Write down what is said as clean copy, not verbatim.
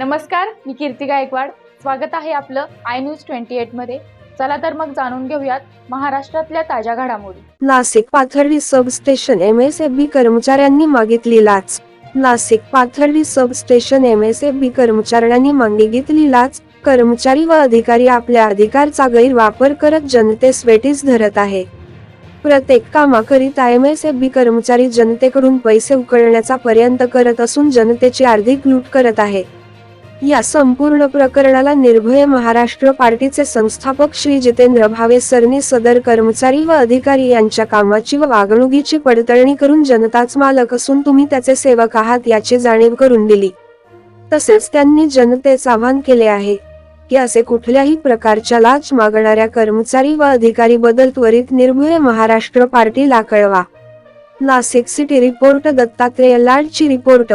नमस्कार, मी कीर्ती गायकवाड. स्वागत आहे आपलं आय न्यूज 28 मध्ये. चला तर मग जाणून घेऊयात महाराष्ट्रातल्या ताज्या घडामोडी. नाशिक पाथर्डी सबस्टेशन MSFB कर्मचाऱ्यांनी मागितली लाच. नाशिक पाथर्डी सबस्टेशन MSFB कर्मचाऱ्यांनी मागितली लाच. कर्मचारी व अधिकारी आपल्या अधिकारचा गैरवापर करत जनतेस वेठीस धरत आहे. प्रत्येक कामाकरिता MSFB कर्मचारी जनतेकडून पैसे उकळण्याचा प्रयत्न करत असून जनतेची आर्थिक लूट करत आहे. या संपूर्ण प्रकरणाला निर्भय महाराष्ट्र पार्टीचे संस्थापक श्री जितेंद्र भावे सरनी सदर कर्मचारी व अधिकारी यांच्या कामाची व वागणुकीची पडताळणी करून जनताच मालक असून तुम्ही त्याचे सेवक आहात याची जाणीव करून दिली. तसेच त्यांनी जनतेस आवाहन केले आहे की असे कुठल्याही प्रकारच्या लाच मागणाऱ्या कर्मचारी व अधिकारी बद्दल त्वरित निर्भय महाराष्ट्र पार्टीला कळवा. नाशिक सिटी रिपोर्ट दत्तात्रेय लाडची रिपोर्ट.